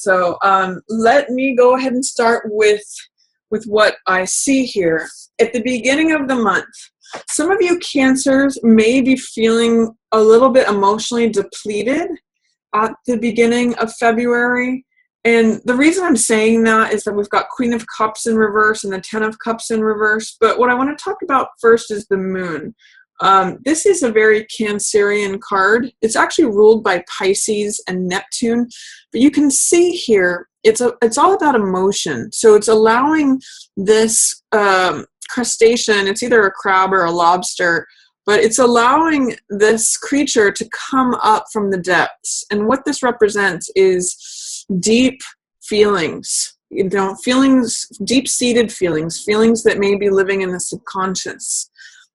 So let me go ahead and start with what I see here. At the beginning of the month, some of you Cancers may be feeling a little bit emotionally depleted at the beginning of February. And the reason I'm saying that is that we've got Queen of Cups in reverse and the Ten of Cups in reverse. But what I want to talk about first is the moon. This is a very Cancerian card. It's actually ruled by Pisces and Neptune. But you can see here, it's all about emotion. So it's allowing this crustacean, it's either a crab or a lobster, but it's allowing this creature to come up from the depths. And what this represents is deep feelings, feelings, deep-seated feelings that may be living in the subconscious.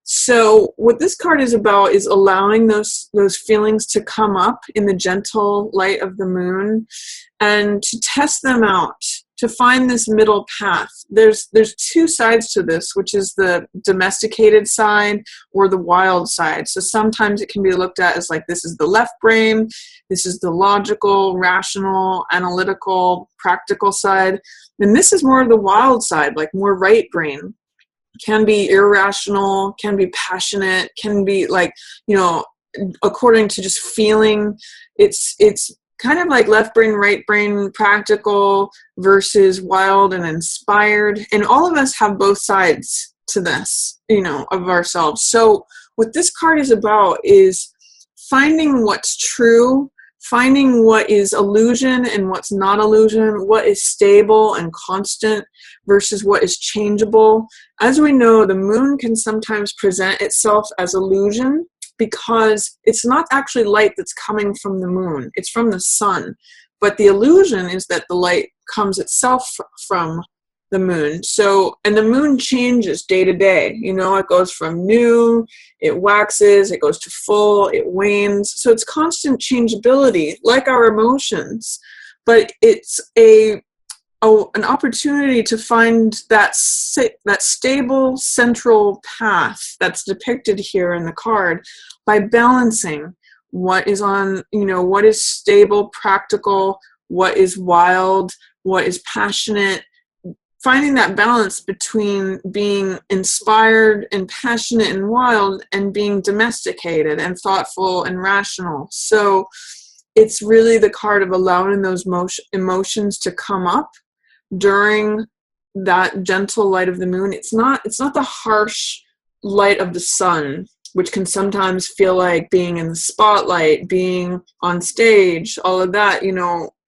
So what this card is about is allowing those feelings to come up in the gentle light of the moon and to test them out, to find this middle path. There's two sides to this, which is the domesticated side or the wild side. So sometimes it can be looked at as like, this is the left brain, this is the logical, rational, analytical, practical side. And this is more of the wild side, like more right brain. Can be irrational, can be passionate, can be like, according to just feeling. It's kind of like left brain, right brain, practical versus wild and inspired. And all of us have both sides to this, of ourselves. So what this card is about is finding what's true, finding what is illusion and what's not illusion, what is stable and constant versus what is changeable. As we know, the moon can sometimes present itself as illusion because it's not actually light that's coming from the moon. It's from the sun. But the illusion is that the light comes itself from the moon. So, and the moon changes day to day. It goes from new, it waxes, it goes to full, it wanes. So it's constant changeability, like our emotions. But it's an opportunity to find that stable central path that's depicted here in the card by balancing what is what is stable, practical, what is wild, what is passionate, finding that balance between being inspired and passionate and wild and being domesticated and thoughtful and rational. So it's really the card of allowing those emotions to come up during that gentle light of the moon. It's not the harsh light of the sun, which can sometimes feel like being in the spotlight, being on stage, all of that.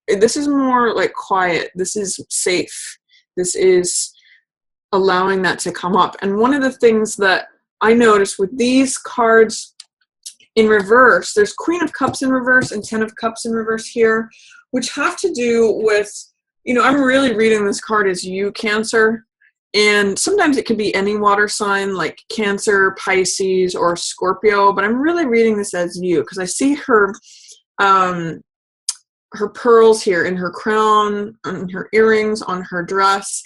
This is more like quiet. This is safe. This is allowing that to come up. And one of the things that I noticed with these cards in reverse, there's Queen of Cups in reverse and Ten of Cups in reverse here, which have to do with, I'm really reading this card as you, Cancer. And sometimes it could be any water sign like Cancer, Pisces, or Scorpio, but I'm really reading this as you because I see her pearls here in her crown, on her earrings, on her dress.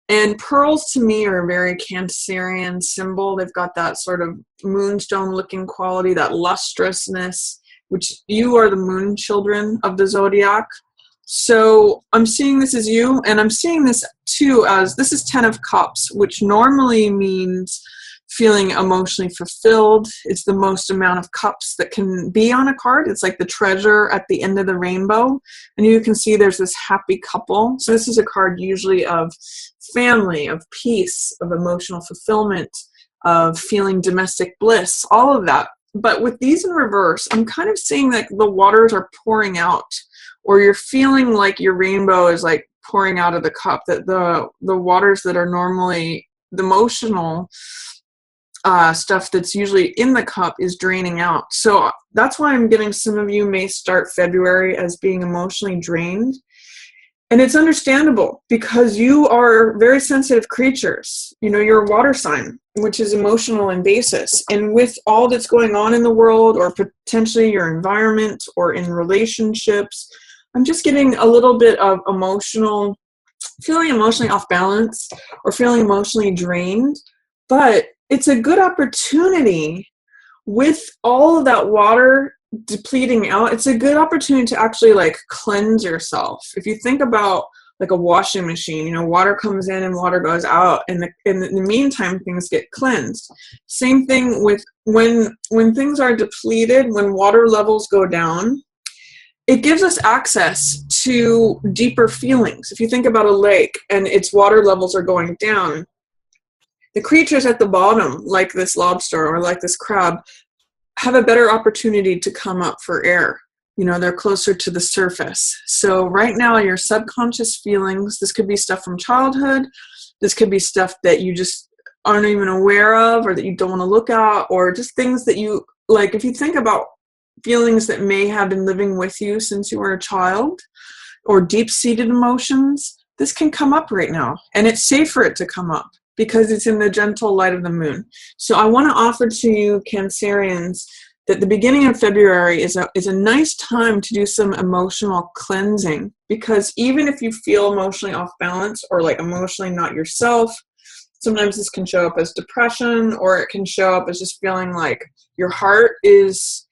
And pearls to me are a very Cancerian symbol. They've got that sort of moonstone looking quality, that lustrousness, which you are the moon children of the zodiac. So I'm seeing this as you, and I'm seeing this too as, this is Ten of Cups, which normally means feeling emotionally fulfilled. It's the most amount of cups that can be on a card. It's like the treasure at the end of the rainbow. And you can see there's this happy couple. So this is a card usually of family, of peace, of emotional fulfillment, of feeling domestic bliss, all of that. But with these in reverse, I'm kind of seeing like the waters are pouring out, or you're feeling like your rainbow is like pouring out of the cup, that the waters that are normally the emotional stuff that's usually in the cup is draining out. So that's why I'm getting some of you may start February as being emotionally drained. And it's understandable because you are very sensitive creatures. You're a water sign, which is emotional in basis. And with all that's going on in the world, or potentially your environment or in relationships, I'm just getting a little bit of feeling emotionally off balance or feeling emotionally drained. But it's a good opportunity with all of that water depleting out, it's a good opportunity to actually like cleanse yourself. If you think about like a washing machine, water comes in and water goes out, and in the meantime things get cleansed. Same thing with when things are depleted, when water levels go down, it gives us access to deeper feelings. If you think about a lake and its water levels are going down, the creatures at the bottom, like this lobster or like this crab, have a better opportunity to come up for air. They're closer to the surface. So right now, your subconscious feelings, this could be stuff from childhood, this could be stuff that you just aren't even aware of or that you don't want to look at, or just things that you, like if you think about feelings that may have been living with you since you were a child, or deep-seated emotions, this can come up right now. And it's safe for it to come up because it's in the gentle light of the moon. So I want to offer to you, Cancerians, that the beginning of February is a nice time to do some emotional cleansing, because even if you feel emotionally off balance or like emotionally not yourself, sometimes this can show up as depression, or it can show up as just feeling like your heart is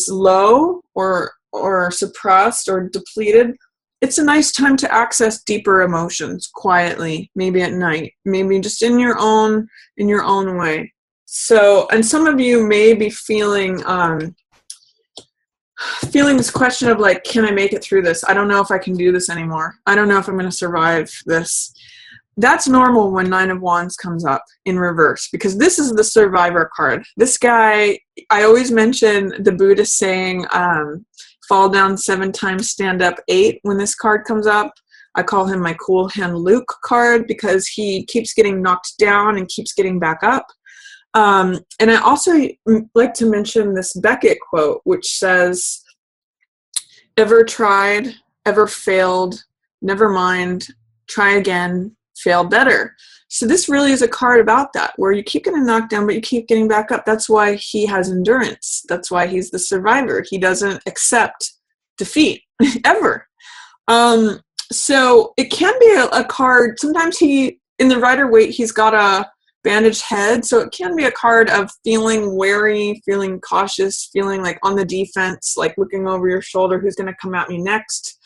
low or suppressed or depleted. It's a nice time to access deeper emotions quietly, maybe at night, maybe just in your own way. So, and some of you may be feeling this question of like, can I make it through this? I don't know if I can do this anymore. I don't know if I'm going to survive this. That's normal when Nine of Wands comes up in reverse, because this is the survivor card. This guy, I always mention the Buddhist saying, fall down 7 times, stand up 8 when this card comes up. I call him my cool hand Luke card because he keeps getting knocked down and keeps getting back up. And I also like to mention this Beckett quote, which says, ever tried, ever failed, never mind, try again, fail better. So this really is a card about that, where you keep getting knocked down, but you keep getting back up. That's why he has endurance. That's why he's the survivor. He doesn't accept defeat, ever. So it can be a card. Sometimes in the Rider-Waite, he's got a bandaged head. So it can be a card of feeling wary, feeling cautious, feeling like on the defense, like looking over your shoulder, who's going to come at me next.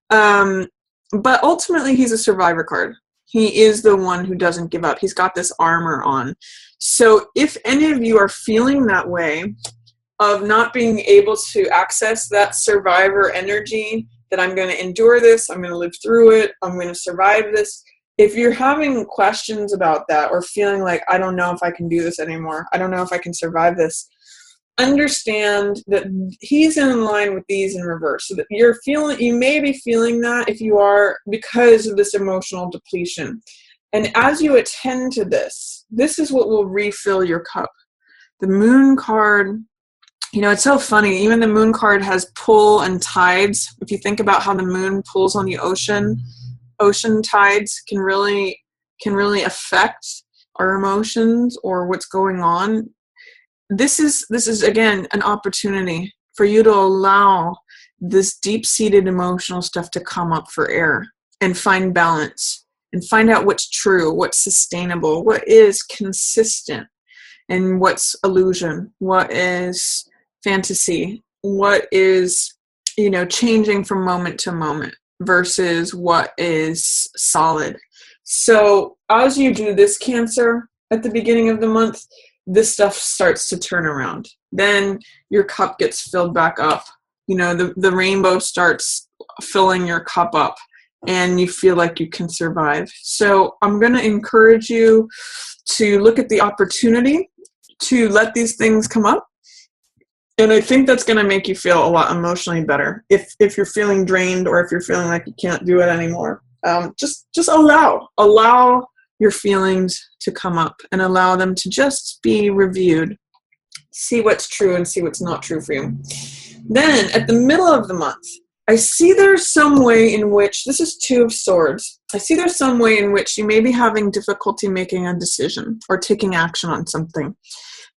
But ultimately, he's a survivor card. He is the one who doesn't give up. He's got this armor on. So if any of you are feeling that way, of not being able to access that survivor energy, that I'm going to endure this, I'm going to live through it, I'm going to survive this. If you're having questions about that, or feeling like, I don't know if I can do this anymore, I don't know if I can survive this, understand that he's in line with these in reverse. So that you may be feeling that, if you are, because of this emotional depletion. And as you attend to this is what will refill your cup. The Moon card, it's so funny. Even the Moon card has pull and tides. If you think about how the moon pulls on the ocean tides can really affect our emotions or what's going on. This is again an opportunity for you to allow this deep-seated emotional stuff to come up for air and find balance and find out what's true, what's sustainable, what is consistent, and what's illusion, what is fantasy, what is, changing from moment to moment versus what is solid. So as you do this, Cancer, at the beginning of the month, this stuff starts to turn around. Then your cup gets filled back up. The rainbow starts filling your cup up, and you feel like you can survive. So I'm going to encourage you to look at the opportunity to let these things come up. And I think that's going to make you feel a lot emotionally better. If you're feeling drained, or if you're feeling like you can't do it anymore, just allow your feelings to come up and allow them to just be reviewed. See what's true and see what's not true for you. Then at the middle of the month, I see there's some way in which, this is 2 of Swords. I see there's some way in which you may be having difficulty making a decision or taking action on something.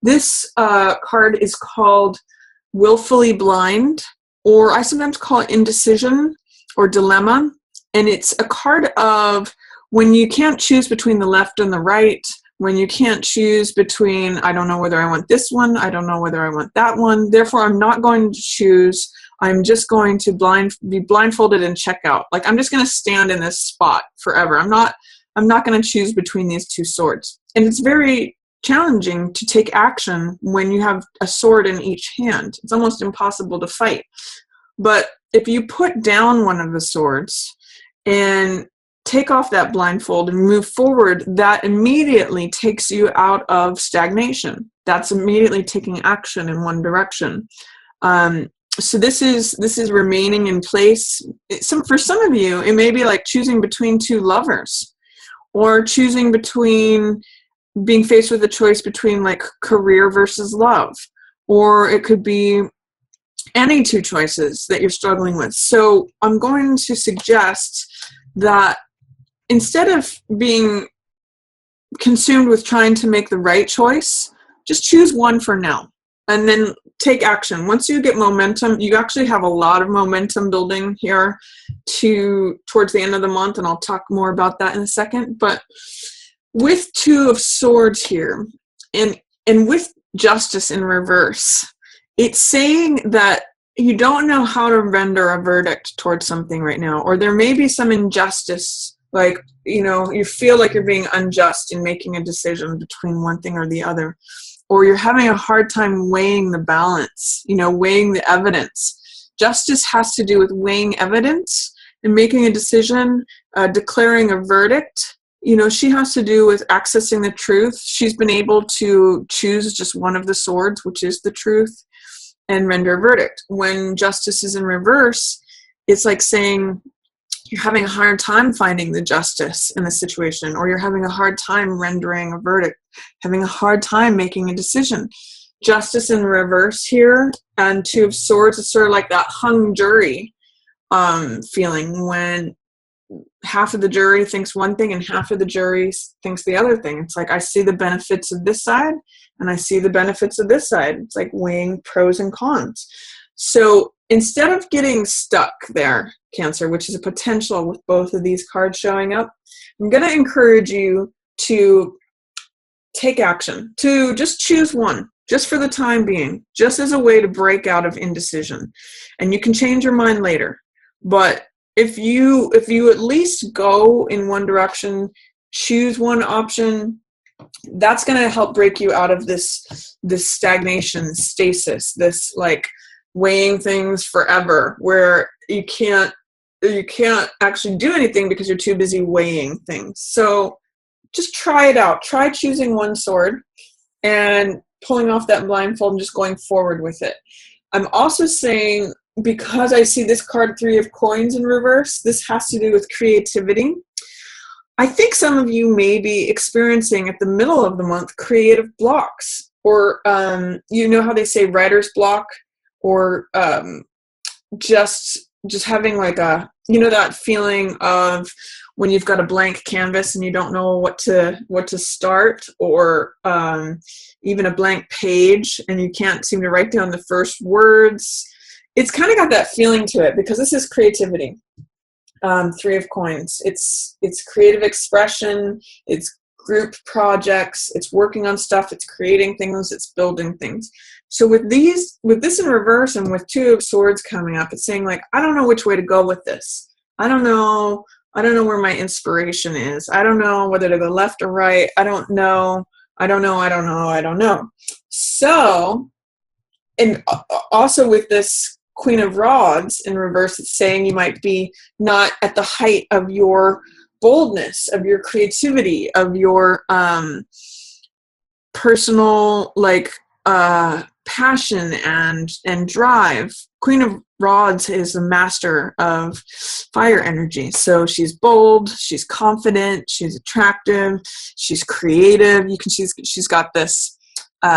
This card is called Willfully Blind, or I sometimes call it indecision or dilemma. And it's a card of when you can't choose between the left and the right, when you can't choose between, I don't know whether I want this one, I don't know whether I want that one, therefore I'm not going to choose, I'm just going to be blindfolded and check out. Like, I'm just going to stand in this spot forever. I'm not going to choose between these two swords. And it's very challenging to take action when you have a sword in each hand. It's almost impossible to fight. But if you put down one of the swords and take off that blindfold and move forward, that immediately takes you out of stagnation. That's immediately taking action in one direction. So this is remaining in place. For some of you, it may be like choosing between two lovers, or choosing between being faced with a choice between like career versus love, or it could be any two choices that you're struggling with. So I'm going to suggest that instead of being consumed with trying to make the right choice, just choose one for now and then take action. Once you get momentum, you actually have a lot of momentum building here towards the end of the month, and I'll talk more about that in a second. But with Two of Swords here, and with Justice in reverse, it's saying that you don't know how to render a verdict towards something right now, or there may be some injustice, like, you feel like you're being unjust in making a decision between one thing or the other, or you're having a hard time weighing the balance, weighing the evidence. Justice has to do with weighing evidence and making a decision, declaring a verdict. She has to do with accessing the truth. She's been able to choose just one of the swords, which is the truth, and render a verdict. When Justice is in reverse, it's like saying you're having a hard time finding the justice in the situation, or you're having a hard time rendering a verdict, having a hard time making a decision. Justice in reverse here, and Two of Swords is sort of like that hung jury feeling, when half of the jury thinks one thing and half of the jury thinks the other thing. It's like, I see the benefits of this side and I see the benefits of this side. It's like weighing pros and cons. So instead of getting stuck there, Cancer, which is a potential with both of these cards showing up, I'm going to encourage you to take action, to just choose one, just for the time being, just as a way to break out of indecision. And you can change your mind later. But if you at least go in one direction, choose one option, that's going to help break you out of this stagnation, stasis, this like weighing things forever, where you can't actually do anything because you're too busy weighing things. So just try it out. Try choosing one sword and pulling off that blindfold and just going forward with it. I'm also saying, because I see this card, Three of Coins in reverse, this has to do with creativity. I think some of you may be experiencing at the middle of the month creative blocks, or you know how they say writer's block, or just having like a, that feeling of when you've got a blank canvas and you don't know what to start, or even a blank page and you can't seem to write down the first words. It's kind of got that feeling to it, because this is creativity. Three of Coins. It's creative expression. It's group projects. It's working on stuff. It's creating things. It's building things. So with this in reverse, and with Two of Swords coming up, it's saying like, I don't know which way to go with this. I don't know where my inspiration is. I don't know whether to go left or right. I don't know. So, and also with this Queen of Rods in reverse, it's saying you might be not at the height of your boldness, of your creativity, of your personal passion and drive. Queen of Rods is the master of fire energy. So she's bold, she's confident, she's attractive, she's creative. She's got this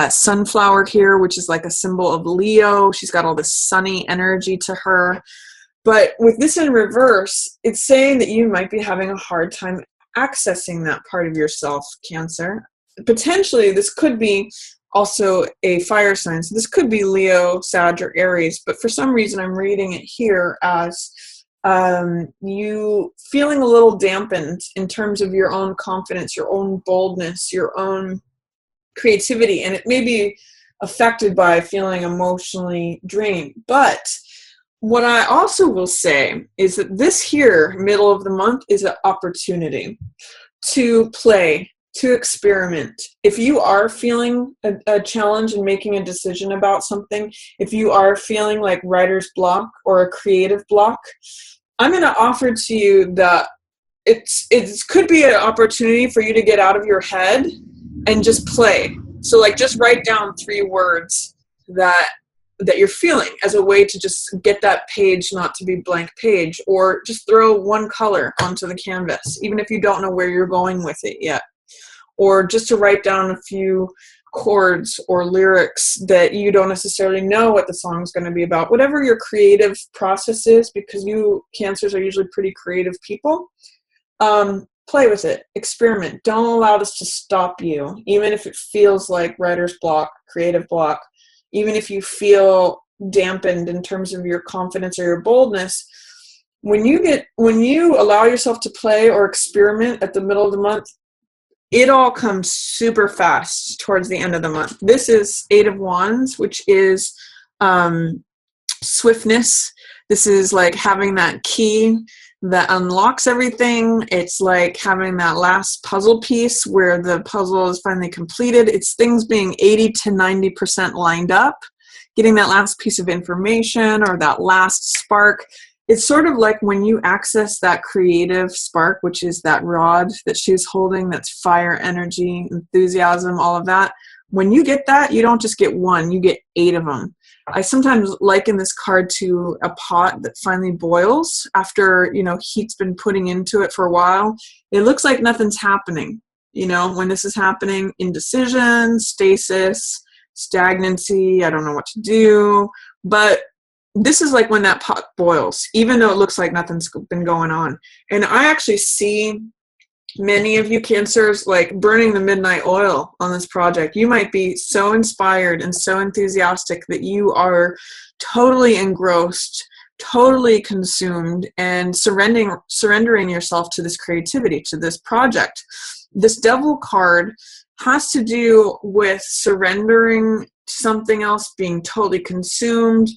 sunflower here, which is like a symbol of Leo. She's got all this sunny energy to her. But with this in reverse, it's saying that you might be having a hard time accessing that part of yourself, Cancer. Potentially, this could be also a fire sign. So this could be Leo, Sag, or Aries. But for some reason, I'm reading it here as you feeling a little dampened in terms of your own confidence, your own boldness, your own creativity, and it may be affected by feeling emotionally drained. But what I also will say is that this here, middle of the month, is an opportunity to play, to experiment. If you are feeling a challenge in making a decision about something, if you are feeling like writer's block or a creative block, I'm going to offer to you that it could be an opportunity for you to get out of your head and just play. So like just write down 3 words that you're feeling as a way to just get that page not to be blank page, or just throw 1 color onto the canvas, even if you don't know where you're going with it yet, or just to write down a few chords or lyrics that you don't necessarily know what the song's going to be about. Whatever your creative process is, because you Cancers are usually pretty creative people, play with it, experiment. Don't allow this to stop you, even if it feels like writer's block, creative block, even if you feel dampened in terms of your confidence or your boldness. When you allow yourself to play or experiment at the middle of the month, it all comes super fast towards the end of the month. This is 8 of Wands, which is swiftness. This is like having that key that unlocks everything. It's like having that last puzzle piece where the puzzle is finally completed. It's things being 80 to 90% lined up, getting that last piece of information or that last spark. It's sort of like when you access that creative spark, which is that rod that she's holding, that's fire, energy, enthusiasm, all of that. When you get that, you don't just get 1, you get 8 of them. I sometimes liken this card to a pot that finally boils after, heat's been putting into it for a while. It looks like nothing's happening. When this is happening, indecision, stasis, stagnancy, I don't know what to do. But this is like when that pot boils, even though it looks like nothing's been going on. And I actually see many of you Cancers like burning the midnight oil on this project. You might be so inspired and so enthusiastic that you are totally engrossed, totally consumed, and surrendering yourself to this creativity, to this project. This Devil card has to do with surrendering to something else, being totally consumed,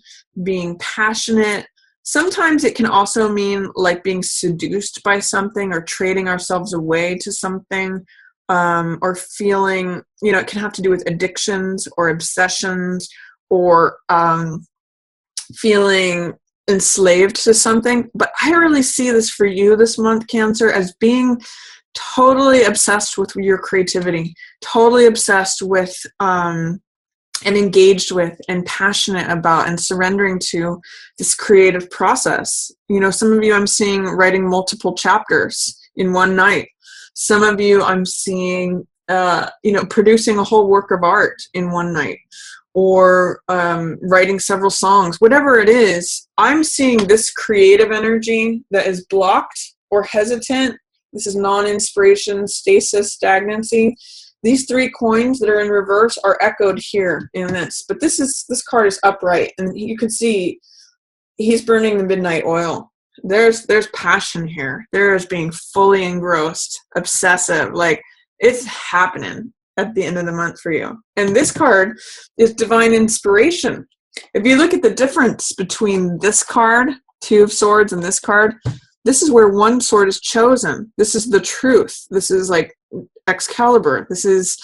being passionate. Sometimes it can also mean like being seduced by something or trading ourselves away to something, or feeling, it can have to do with addictions or obsessions, or feeling enslaved to something. But I really see this for you this month, Cancer, as being totally obsessed with your creativity, totally obsessed with and engaged with and passionate about and surrendering to this creative process. Some of you I'm seeing writing multiple chapters in one night. Some of you I'm seeing, producing a whole work of art in one night, or writing several songs. Whatever it is, I'm seeing this creative energy that is blocked or hesitant. This is non-inspiration, stasis, stagnancy. These 3 coins that are in reverse are echoed here in this. But this card is upright, and you can see he's burning the midnight oil. There's passion here. There's being fully engrossed, obsessive. Like, it's happening at the end of the month for you. And this card is divine inspiration. If you look at the difference between this card, 2 of Swords, and this card, this is where one sword is chosen. This is the truth. This is like Excalibur. This is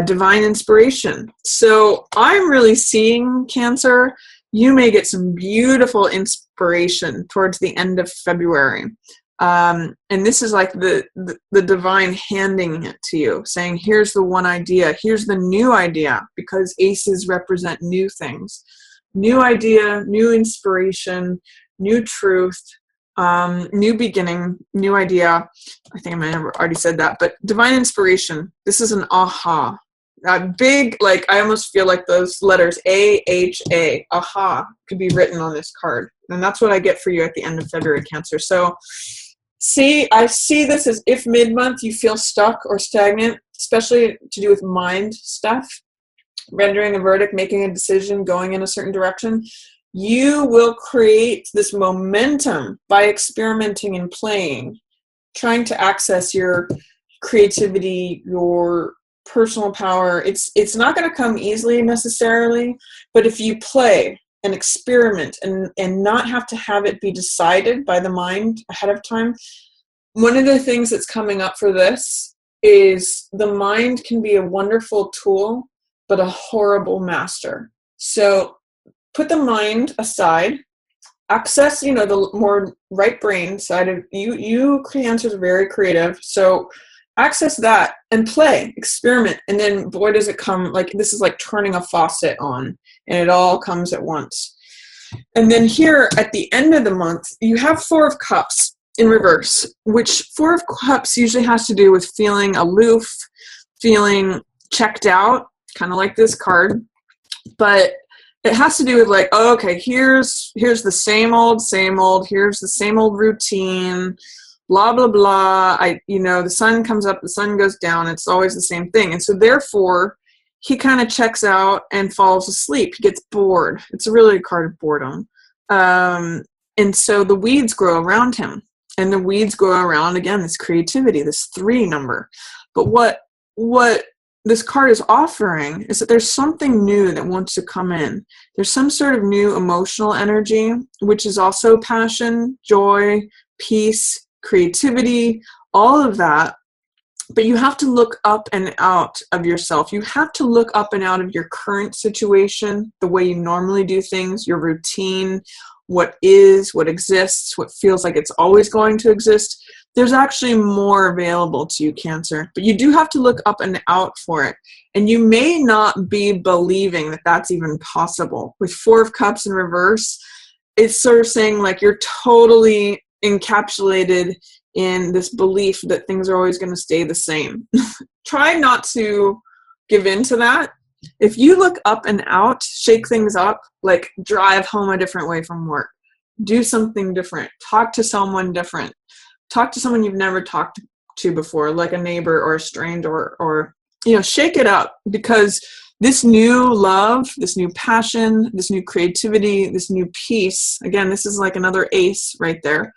divine inspiration. So I'm really seeing, Cancer, you may get some beautiful inspiration towards the end of February. And this is like the divine handing it to you, saying, here's the one idea, here's the new idea, because aces represent new things. New idea, new inspiration, new truth, new beginning, new idea. I think I might have already said that, but divine inspiration. This is an aha. Big, like, I almost feel like those letters A-H-A, aha, could be written on this card. And that's what I get for you at the end of February, Cancer. So I see this as if mid-month you feel stuck or stagnant, especially to do with mind stuff, rendering a verdict, making a decision, going in a certain direction. you will create this momentum by experimenting and playing, trying to access your creativity, your personal power. It's not going to come easily necessarily, but if you play and experiment and not have to have it be decided by the mind ahead of time. One of the things that's coming up for this is the mind can be a wonderful tool, but a horrible master. So put the mind aside, access, the more right brain side of you. You Cancers are very creative. So access that and play, experiment. And then boy, does it come, like this is like turning a faucet on and it all comes at once. And then here at the end of the month, you have Four of Cups in reverse, which Four of Cups usually has to do with feeling aloof, feeling checked out, kind of like this card. But it has to do with like, oh, okay, here's the same old, here's the same old routine, blah, blah, blah. The sun comes up, the sun goes down. It's always the same thing. And so therefore, he kind of checks out and falls asleep. He gets bored. It's really a card of boredom. And so the weeds grow around him. And the weeds grow around, again, this creativity, this 3 number. But what this card is offering is that there's something new that wants to come in. There's some sort of new emotional energy, which is also passion, joy, peace, creativity, all of that. But you have to look up and out of yourself. You have to look up and out of your current situation, the way you normally do things, your routine, what is, what exists, what feels like it's always going to exist. There's actually more available to you, Cancer, but you do have to look up and out for it. And you may not be believing that that's even possible. With Four of Cups in reverse, it's sort of saying like you're totally encapsulated in this belief that things are always going to stay the same. Try not to give in to that. If you look up and out, shake things up, like drive home a different way from work, do something different, talk to someone different, talk to someone you've never talked to before, like a neighbor or a stranger, or shake it up, because this new love, this new passion, this new creativity, this new peace, again, this is like another ace right there.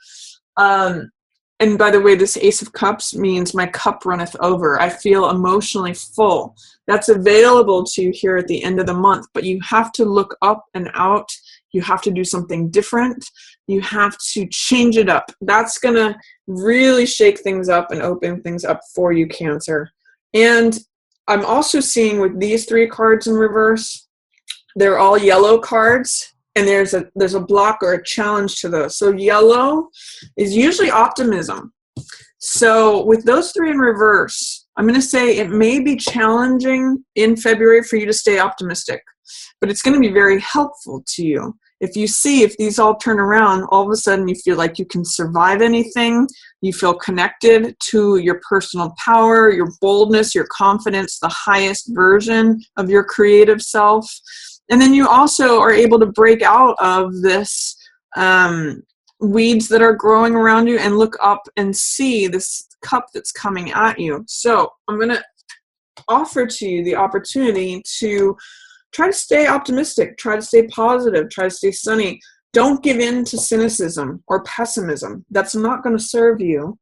And by the way, this Ace of Cups means my cup runneth over. I feel emotionally full. That's available to you here at the end of the month, but you have to look up and out. You have to do something different. You have to change it up. That's going to really shake things up and open things up for you, Cancer. And I'm also seeing with these 3 cards in reverse, they're all yellow cards. And there's a block or a challenge to those. So yellow is usually optimism. So with those 3 in reverse, I'm going to say it may be challenging in February for you to stay optimistic, but it's going to be very helpful to you. If these all turn around, all of a sudden you feel like you can survive anything, you feel connected to your personal power, your boldness, your confidence, the highest version of your creative self. And then you also are able to break out of this weeds that are growing around you and look up and see this cup that's coming at you. So I'm going to offer to you the opportunity to try to stay optimistic, try to stay positive, try to stay sunny. Don't give in to cynicism or pessimism. That's not going to serve you.